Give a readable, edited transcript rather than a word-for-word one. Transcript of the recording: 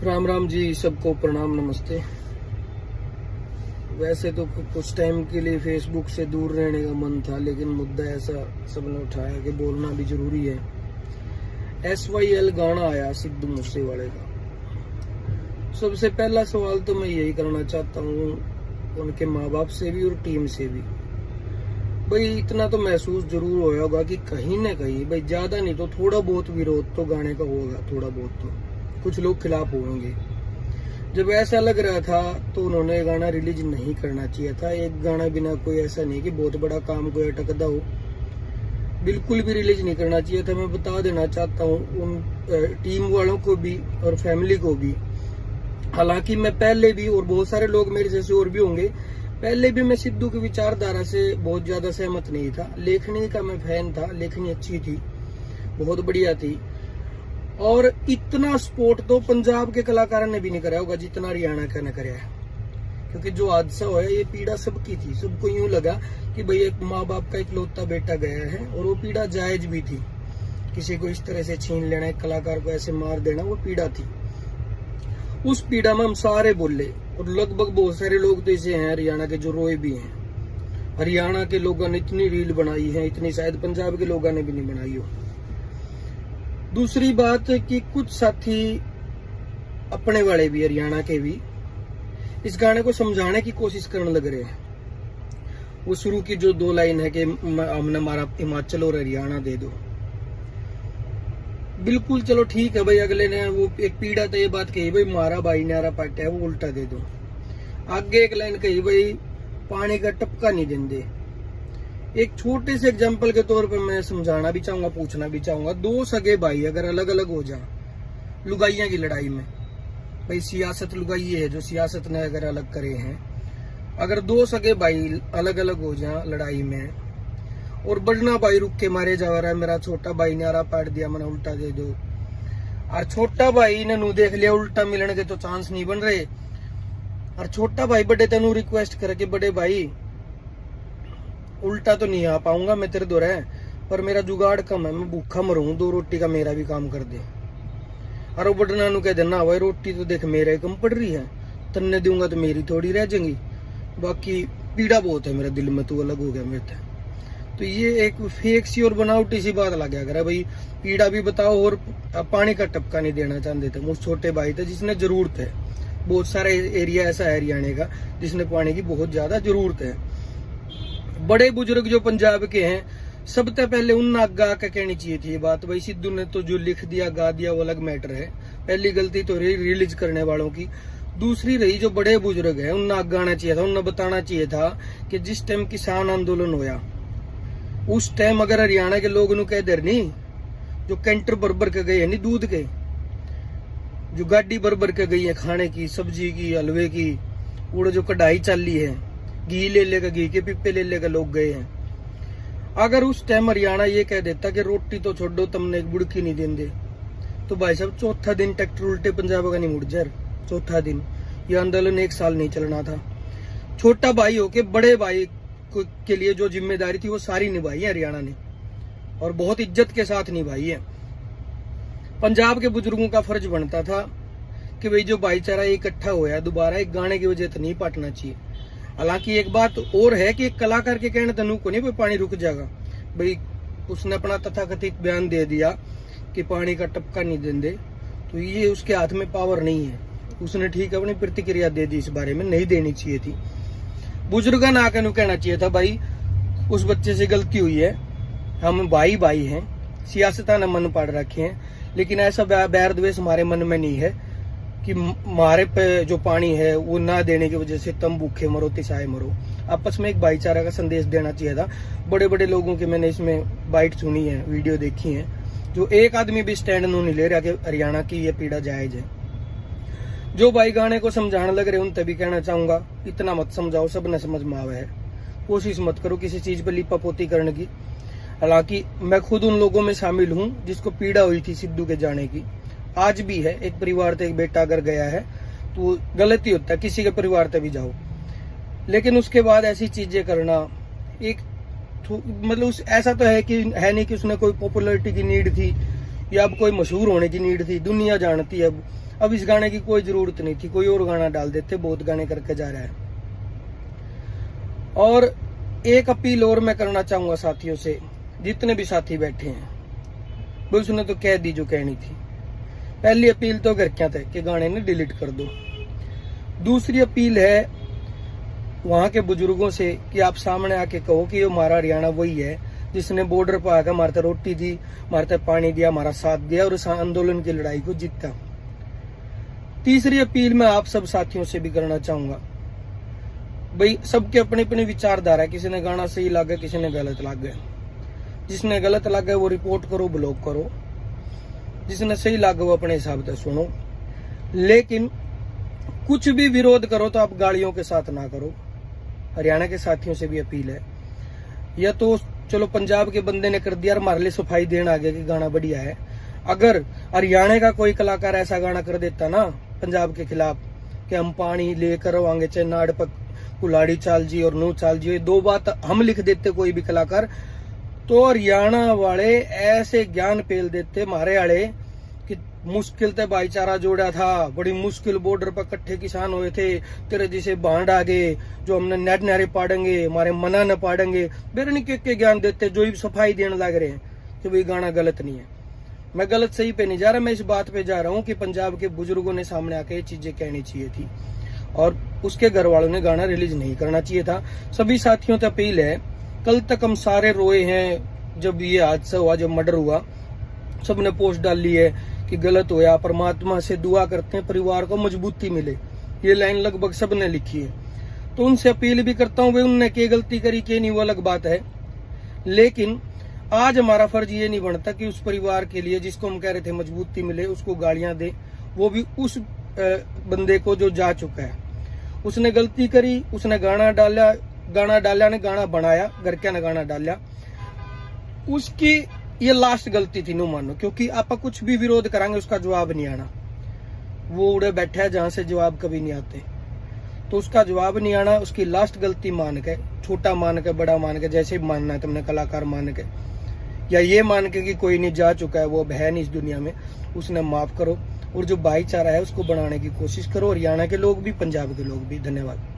राम राम जी, सबको प्रणाम, नमस्ते। वैसे तो कुछ टाइम के लिए फेसबुक से दूर रहने का मन था, लेकिन मुद्दा ऐसा सबने उठाया कि बोलना भी जरूरी है। SYL गाना आया सिद्धू मूसेवाले का। सबसे पहला सवाल तो मैं यही करना चाहता हूँ उनके माँ बाप से भी और टीम से भी। भाई इतना तो महसूस जरूर होया होगा कि कहीं न कहीं, भाई ज्यादा नहीं तो थोड़ा बहुत विरोध तो गाने का होगा, थोड़ा बहुत तो कुछ लोग खिलाफ होंगे। जब ऐसा लग रहा था तो उन्होंने गाना रिलीज नहीं करना चाहिए था। एक गाना बिना कोई ऐसा नहीं कि बहुत बड़ा काम कोई अटकदा हो, बिल्कुल भी रिलीज नहीं करना चाहिए था। मैं बता देना चाहता हूँ उन टीम वालों को भी और फैमिली को भी। हालांकि मैं पहले भी, और बहुत सारे लोग मेरे जैसे और भी होंगे, पहले भी मैं सिद्धू की विचारधारा से बहुत ज्यादा सहमत नहीं था। लेखनी का मैं फैन था, लेखनी अच्छी थी, बहुत बढ़िया थी। और इतना सपोर्ट तो पंजाब के कलाकारों ने भी नहीं कराया होगा जितना हरियाणा का ने कराया है। क्योंकि जो हादसा हुआ ये पीड़ा सबकी थी। सबको यूं लगा कि भाई एक माँ बाप का इकलौता बेटा गया है, और वो पीड़ा जायज भी थी। किसी को इस तरह से छीन लेना, एक कलाकार को ऐसे मार देना, वो पीड़ा थी। उस पीड़ा में हम सारे बोले, और लगभग बहुत सारे लोग तो ऐसे हैं हरियाणा के जो रोए भी हैं। हरियाणा के लोगों ने इतनी रील बनाई है, इतनी शायद पंजाब के लोगों ने भी नहीं बनाई हो। दूसरी बात कि कुछ साथी अपने वाले भी, हरियाणा के भी, इस गाने को समझाने की कोशिश करने लग रहे हैं। वो शुरू की जो 2 लाइन है कि हमने हमारा हिमाचल और हरियाणा दे दो। बिल्कुल चलो ठीक है भाई, अगले ने वो एक पीड़ा तो ये बात कही भाई मारा भाई नारा पाटा है वो उल्टा दे दो। आगे एक लाइन कही भाई पानी का टपका नहीं देंगे। एक छोटे से एग्जाम्पल के तौर पर मैं समझाना भी चाहूंगा, पूछना भी चाहूंगा। 2 सगे भाई अगर अलग अलग हो जाए लुगाइयां की लड़ाई में, भाई सियासत लुगाई है जो सियासत ने अगर अलग करे हैं, अगर 2 सगे भाई अलग अलग हो जाए लड़ाई में, और बड़ना भाई रुक के मारे जा रहा है, मेरा छोटा भाई ने आरा पाट दिया, मैंने उल्टा दे दो, और छोटा भाई ने नू देख लिया उल्टा मिलने के तो चांस नहीं बन रहे, और छोटा भाई बड़े तेनू रिक्वेस्ट करके बड़े भाई उल्टा तो नहीं आ पाऊंगा मैं तेरे दो रहे, पर मेरा जुगाड़ कम है, मैं भूखा मरूं, 2 रोटी का मेरा भी काम कर दे। और वो बड़ना नु कह देना भाई रोटी तो देख मेरे कम पड़ रही है, तन्ने दूंगा तो मेरी थोड़ी रह जाएंगी, बाकी पीड़ा बहुत है मेरे दिल में, तू अलग हो गया मेरे से। तो ये एक फेक सी और बनावटी सी बात लग गया भाई, पीड़ा भी बताओ और पानी का टपका नहीं देना चाहते थे। मुझ छोटे भाई थे जिसने जरूरत है, बहुत सारा एरिया ऐसा है हरियाणा का जिसने पानी की बहुत ज्यादा जरूरत है। बड़े बुजुर्ग जो पंजाब के हैं, सबसे पहले उन आगा आके कहनी चाहिए थी ये बात। भाई सिद्धू ने तो जो लिख दिया गा दिया वो अलग मैटर है, पहली गलती तो रही रिलीज करने वालों की। दूसरी रही जो बड़े बुजुर्ग हैं उन्हें आगा आना चाहिए था, उन्हें बताना चाहिए था कि जिस टाइम किसान आंदोलन होया उस टाइम अगर हरियाणा के लोग कह दे नहीं, जो कैंटर भर के गए है नहीं दूध के, जो गाड़ी भर के गई है खाने की, सब्जी की, हलवे की, वो जो कढ़ाई चाली है, घी ले लेगा, घी के पिप्पे ले लेगा लोग गए हैं। अगर उस टाइम हरियाणा ये कह देता कि रोटी तो छोड़ो तुमने एक बुड़की नहीं देंगे, तो भाई साहब चौथा दिन ट्रैक्टर उल्टे पंजाब का नहीं मुड़ जाए। चौथा दिन ये आंदोलन 1 साल नहीं चलना था। छोटा भाई होके बड़े भाई के लिए जो जिम्मेदारी थी वो सारी निभाई है हरियाणा ने, और बहुत इज्जत के साथ निभाई है। पंजाब के बुजुर्गों का फर्ज बनता था कि भाई जो भाईचारा इकट्ठा होया दोबारा एक गाने की वजह से नहीं पाटना चाहिए। हालांकि एक बात और है कि एक कलाकार के कहने तनु को नहीं भाई पानी रुक जाएगा, भाई उसने अपना तथाकथित बयान दे दिया कि पानी का टपका नहीं देंगे, तो ये उसके हाथ में पावर नहीं है। उसने ठीक अपनी प्रतिक्रिया दे दी, इस बारे में नहीं देनी चाहिए थी। बुजुर्ग ना आकर कहना चाहिए था भाई उस बच्चे से गलती हुई है, हम भाई भाई हैं, सियासता ने मन पाड़ रखे हैं, लेकिन ऐसा बैर द्वेष हमारे मन में नहीं है कि हमारे पे जो पानी है वो ना देने की वजह से तुम भूखे मरो तिसाए मरो। आपस में एक भाईचारा का संदेश देना चाहिए था। बड़े बड़े लोगों की मैंने इसमें बाइट सुनी है, वीडियो देखी है, जो एक आदमी भी स्टैंड नहीं ले रहा कि हरियाणा की ये पीड़ा जायज है। जो भाई गाने को समझाने लग रहे उन तभी कहना चाहूंगा इतना मत समझाओ, सब ने समझ में आवे है, कोशिश मत करो किसी चीज पर लिपापोती करने की। हालांकि मैं खुद उन लोगों में शामिल हूं जिसको पीड़ा हुई थी सिद्धू के जाने की, आज भी है। एक परिवार से एक बेटा अगर गया है तो गलती होता है, किसी के परिवार से भी जाओ, लेकिन उसके बाद ऐसी चीजें करना एक मतलब ऐसा तो है कि है नहीं कि उसने कोई पॉपुलैरिटी की नीड थी या अब कोई मशहूर होने की नीड थी, दुनिया जानती है। अब इस गाने की कोई जरूरत नहीं थी, कोई और गाना डाल देते, बहुत गाने करके जा रहा है। और एक अपील और मैं करना चाहूंगा साथियों से, जितने भी साथी बैठे हैं, वो उसने तो कह दी जो कहनी थी। पहली अपील तो घर क्या थे कि गाने ने डिलीट कर दो। दूसरी अपील है वहां के बुजुर्गों से कि आप सामने आके कहो कि ये हमारा हरियाणा वही है जिसने बॉर्डर पर आकर हमारे रोटी दी, हमारे पानी दिया, हमारा साथ दिया और इस आंदोलन की लड़ाई को जीता। तीसरी अपील मैं आप सब साथियों से भी करना चाहूंगा, भाई सबके अपने अपने विचारधारा है, किसी ने गाना सही लगा, किसी ने गलत लगा। जिसने गलत लगा वो रिपोर्ट करो, ब्लॉक करो, जिसने सही लगा वो अपने हिसाब से सुनो, लेकिन कुछ भी विरोध करो तो आप गालियों के साथ ना करो। हरियाणा के साथियों से भी अपील है, या तो चलो पंजाब के बंदे ने कर दिया और हमारे लिए सफाई देना आ गया कि गाना बढ़िया है। अगर हरियाणा का कोई कलाकार ऐसा गाना कर देता ना पंजाब के खिलाफ कि हम पानी लेकर आएंगे, चाहे नाड़ पर कुलाड़ी चाल जी और नू चाल जी, ये दो बात हम लिख देते कोई भी कलाकार, तो हरियाणा वाले ऐसे ज्ञान पेल देते मारे वाले कि मुश्किल से भाईचारा जोड़ा था, बड़ी मुश्किल बॉर्डर पर इकट्ठे किसान हुए थे, तेरे जैसे बांड आ गए जो हमने नेट नारे पाड़ेंगे, हमारे मना न पाड़ेंगे, बेरनी के ज्ञान देते जो सफाई देने लग रहे हैं कि वही गाना गलत नहीं है। मैं गलत सही पे नहीं जा रहा, मैं इस बात पे जा रहा हूँ कि पंजाब के बुजुर्गों ने सामने आके ये चीजें कहनी चाहिए थी और उसके घर वालों ने गाना रिलीज नहीं करना चाहिए था। सभी साथियों से अपील है, कल तक हम सारे रोए हैं जब ये हादसा हुआ, जब मर्डर हुआ, सबने पोस्ट डाली है कि गलत होया, परमात्मा से दुआ करते हैं परिवार को मजबूती मिले, ये लाइन लगभग सबने लिखी है। तो उनसे अपील भी करता हूँ, भाई उनने क्या गलती करी क्या नहीं वो अलग बात है, लेकिन आज हमारा फर्ज ये नहीं बनता कि उस परिवार के लिए जिसको हम कह रहे थे मजबूती मिले उसको गालियां दे, वो भी उस बंदे को जो जा चुका है। उसने गलती करी, उसने गाना डाला ने गाना बनाया, घर क्या ने गाना डाला, उसकी ये लास्ट गलती थी नो मानो, क्योंकि आप कुछ भी विरोध करांगे उसका जवाब नहीं आना। वो उड़े बैठा है जहां से जवाब कभी नहीं आते, तो उसका जवाब नहीं आना, उसकी लास्ट गलती मान के, छोटा मान के, बड़ा मान के, जैसे भी मानना है तुमने, कलाकार मान के या ये मान के कि कोई नहीं जा चुका है, वो अब है नहीं इस दुनिया में, उसने माफ करो और जो भाईचारा है उसको बनाने की कोशिश करो, हरियाणा के लोग भी, पंजाब के लोग भी। धन्यवाद।